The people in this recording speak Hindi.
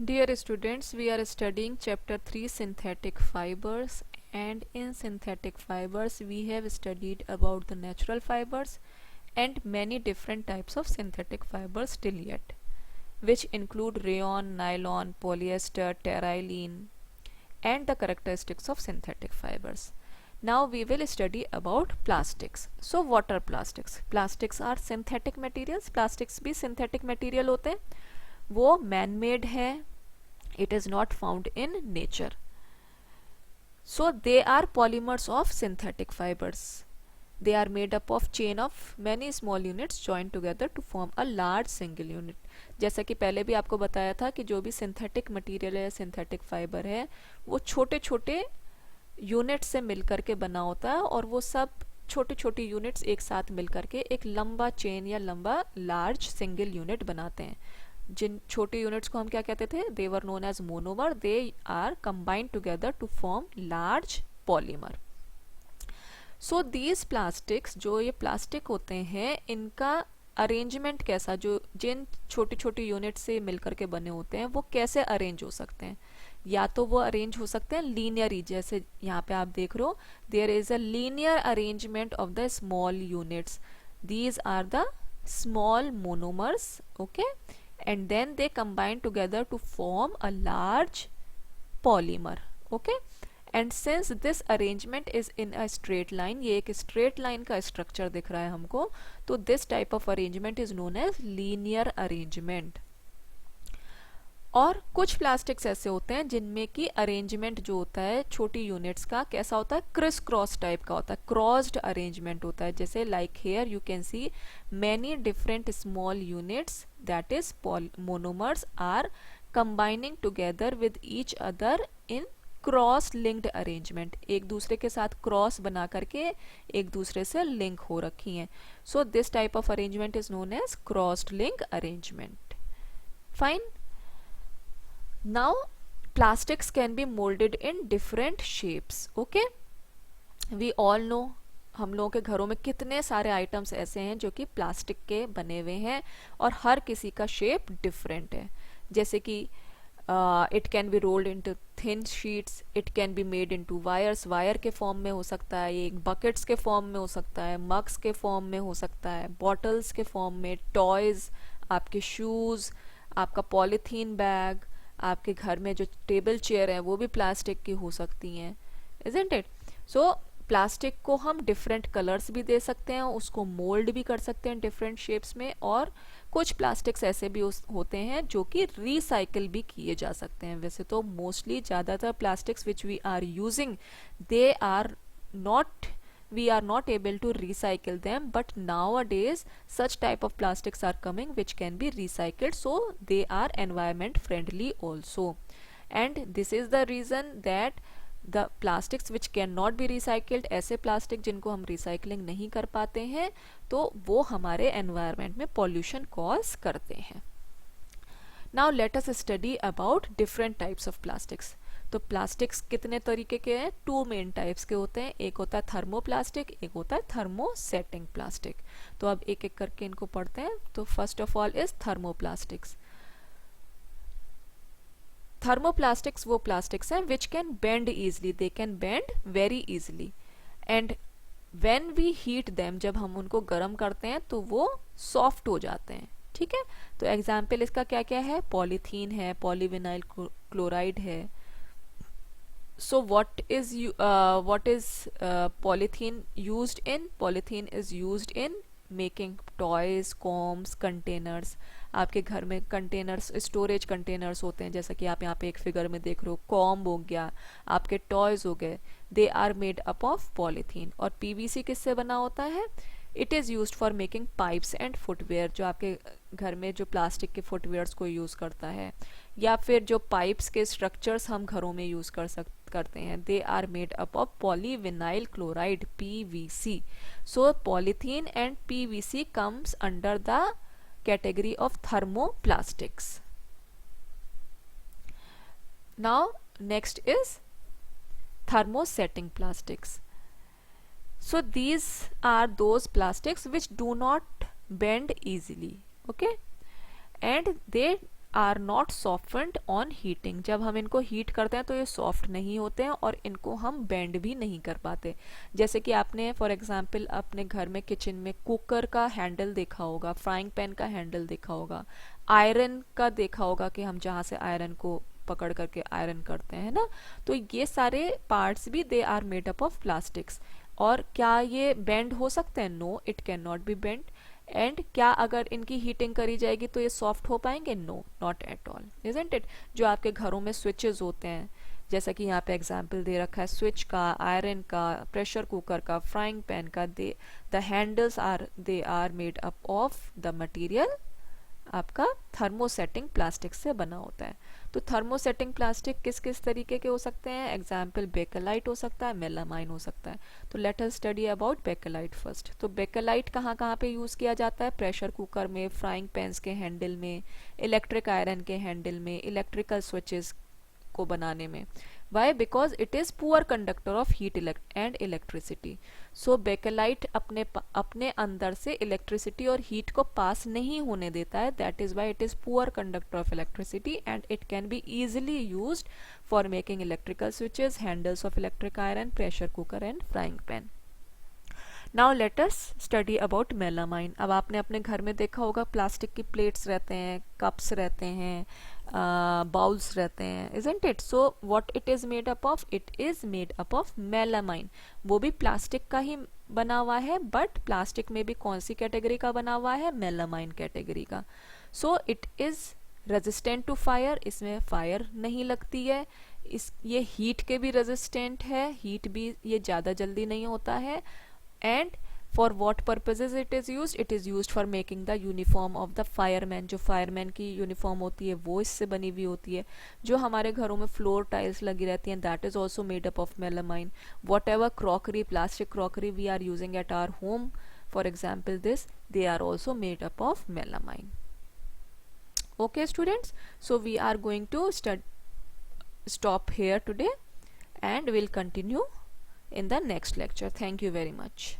Dear students, we are studying chapter 3 synthetic fibers, and in synthetic fibers we have studied about the natural fibers and many different types of synthetic fibers till yet, which include rayon, nylon, polyester, terylene, and the characteristics of synthetic fibers. Now we will study about plastics. So what are plastics? Plastics are synthetic materials. Plastics भी synthetic material होते हैं. वो man made है. It is not found in nature. So they are polymers of synthetic fibers. They are made up of chain of many small units joined together to form a large single unit. जैसा कि पहले भी आपको बताया था कि जो भी सिंथेटिक मटेरियल है, सिंथेटिक फाइबर है, वो छोटे छोटे यूनिट से मिलकर के बना होता है और वो सब छोटी छोटी यूनिट्स एक साथ मिलकर के एक लंबा चेन या लंबा लार्ज सिंगल यूनिट बनाते हैं. जिन छोटे यूनिट्स को हम क्या कहते थे? They were known as monomer. They are combined together to form large polymer. So these plastics, जो ये प्लास्टिक होते हैं, इनका अरेंजमेंट कैसा, जो जिन छोटी छोटी यूनिट से मिलकर के बने होते हैं, वो कैसे अरेंज हो सकते हैं? या तो वो अरेंज हो सकते हैं लीनियरली, जैसे यहाँ पे आप देख रहे हो, there is a linear arrangement of the small units. These are the small monomers, okay, and then they combine together to form a large polymer, okay. And since this arrangement is in a straight line, ये एक straight line का structure दिख रहा है हमको, तो this type of arrangement is known as linear arrangement. और कुछ प्लास्टिक्स ऐसे होते हैं जिनमें की अरेंजमेंट जो होता है छोटी यूनिट्स का कैसा होता है? क्रिस क्रॉस टाइप का होता है, क्रॉस्ड अरेंजमेंट होता है. जैसे like here you can see many different small units, that is monomers, are combining together with each other in cross linked arrangement. एक दूसरे के साथ क्रॉस बना करके एक दूसरे से लिंक हो रखी हैं. So this type of arrangement is known as crossed link arrangement. Fine. Now plastics can be molded in different shapes, okay. We all know, हम लोगों के घरों में कितने सारे आइटम्स ऐसे हैं जो कि प्लास्टिक के बने हुए हैं और हर किसी का शेप डिफरेंट है. जैसे कि it can be rolled into thin sheets, it can be made into wires. Wire के फॉर्म में हो सकता है, ये बकेट्स के फॉर्म में हो सकता है, मग्स के फॉर्म में हो सकता है, बॉटल्स के फॉर्म में, टॉयज, आपके शूज़, आपका पॉलीथीन बैग, आपके घर में जो टेबल चेयर है वो भी प्लास्टिक की हो सकती हैं, इजंट इट. सो प्लास्टिक को हम डिफरेंट कलर्स भी दे सकते हैं, उसको मोल्ड भी कर सकते हैं डिफरेंट शेप्स में. और कुछ प्लास्टिक्स ऐसे भी होते हैं जो कि रिसाइकिल भी किए जा सकते हैं. वैसे तो मोस्टली ज़्यादातर plastics which we are using, they are not, we are not able to recycle them, but nowadays such type of plastics are coming which can be recycled, so they are environment friendly also. And this is the reason that the plastics which cannot be recycled, ऐसे प्लास्टिक जिनको हम रिसाइकलिंग नहीं कर पाते हैं, तो वो हमारे एनवायरनमेंट में पॉल्यूशन कॉज करते हैं. Now let us study about different types of plastics. तो प्लास्टिक्स कितने तरीके के हैं? टू मेन टाइप्स के होते हैं. एक होता है थर्मोप्लास्टिक, एक होता है थर्मोसेटिंग प्लास्टिक. तो अब एक एक करके इनको पढ़ते हैं. तो first of all is thermoplastics. Thermoplastics वो प्लास्टिक्स हैं which can bend easily, they can bend very easily, and when we heat them, जब हम उनको गर्म करते हैं तो वो सॉफ्ट हो जाते हैं, ठीक है. तो एग्जाम्पल इसका क्या क्या है? पॉलीथीन है, पॉलीविनाइल क्लोराइड है. So what is polythene used in? Polythene is used in making toys, combs, containers. आपके घर में कंटेनर्स, स्टोरेज कंटेनर्स होते हैं, जैसा कि आप यहाँ पे एक फिगर में देख रहे हो. कॉम्ब हो गया, आपके टॉयज हो गए, they are made up of polythene. और पीवीसी किससे बना होता है? It is use for making pipes and footwear. जो आपके घर में जो प्लास्टिक के फुटवेयर्स को यूज़ करता है, या फिर जो पाइप्स के स्ट्रक्चर्स हम घरों में यूज़ करते हैं, they are made up of polyvinyl chloride, PVC. So polythene and PVC comes under the category of thermoplastics. Now next is thermosetting plastics. So these are those plastics which do not bend easily, okay, and they are not softened on heating, जब हम इनको हीट करते हैं तो ये सॉफ्ट नहीं होते हैं और इनको हम बेंड भी नहीं कर पाते। जैसे कि आपने फॉर एग्जांपल अपने घर में किचन में कुकर का हैंडल देखा होगा, फ्राइंग पैन का हैंडल देखा होगा, आयरन का देखा होगा कि हम जहाँ से आयरन को पकड़ करके आयरन करते हैं ना, तो ये सारे पार्ट्स भी they are made up of plastics. और क्या ये बेंड हो सकते हैं? No, it can not be bend. And क्या अगर इनकी हीटिंग करी जाएगी तो ये सॉफ्ट हो पाएंगे? No, not at all, isn't it. जो आपके घरों में स्विचेस होते हैं, जैसा कि यहाँ पे एग्जाम्पल दे रखा है स्विच का, आयरन का, प्रेशर कुकर का, फ्राइंग पैन का, the handles are they are made up of the material आपका थर्मोसेटिंग प्लास्टिक से बना होता है। तो थर्मोसेटिंग प्लास्टिक किस किस तरीके के हो सकते हैं? एग्जाम्पल बेकेलाइट हो सकता है, मेलामाइन हो सकता है। तो let us study about bakelite first. तो बेकेलाइट कहाँ कहाँ पे यूज़ किया जाता है? प्रेशर कुकर में, फ्राइंग पैन्स के हैंडल में, इलेक्ट्रिक आयरन के हैंडल में, इलेक्ट्रिकल स्विचेस को बनाने में। Why? Because it is poor conductor of heat and electricity. So bakelite अपने अंदर से इलेक्ट्रिसिटी और हीट को पास नहीं होने देता है, that is why it is poor conductor of electricity and it can be easily used for making electrical switches, handles of electric iron, pressure cooker and frying pan. Now let us study about melamine. अब आपने अपने घर में देखा होगा प्लास्टिक की प्लेट्स रहते हैं, कप्स रहते हैं, बाउल्स रहते हैं, isn't it? So what it is made up of? It is made up of melamine. वो भी प्लास्टिक का ही बना हुआ है, बट प्लास्टिक में भी कौन सी कैटेगरी का बना हुआ है? मेलामाइन कैटेगरी का। So it is resistant to fire, इसमें फायर नहीं लगती है। ये हीट के भी रेजिस्टेंट है, हीट भी ये ज़्यादा जल्दी नहीं होता है। And for what purposes it is use? It is use for making the uniform of the fireman. जो फायरमैन की यूनिफॉर्म होती है वो इससे बनी हुई होती है। जो हमारे घरों में फ्लोर टाइल्स लगी रहती हैं, that is also made up of melamine. Whatever crockery, plastic crockery we are using at our home, for example this, they are also made up of melamine. Okay students, so we are going to stop here today and we'll continue in the next lecture. Thank you very much.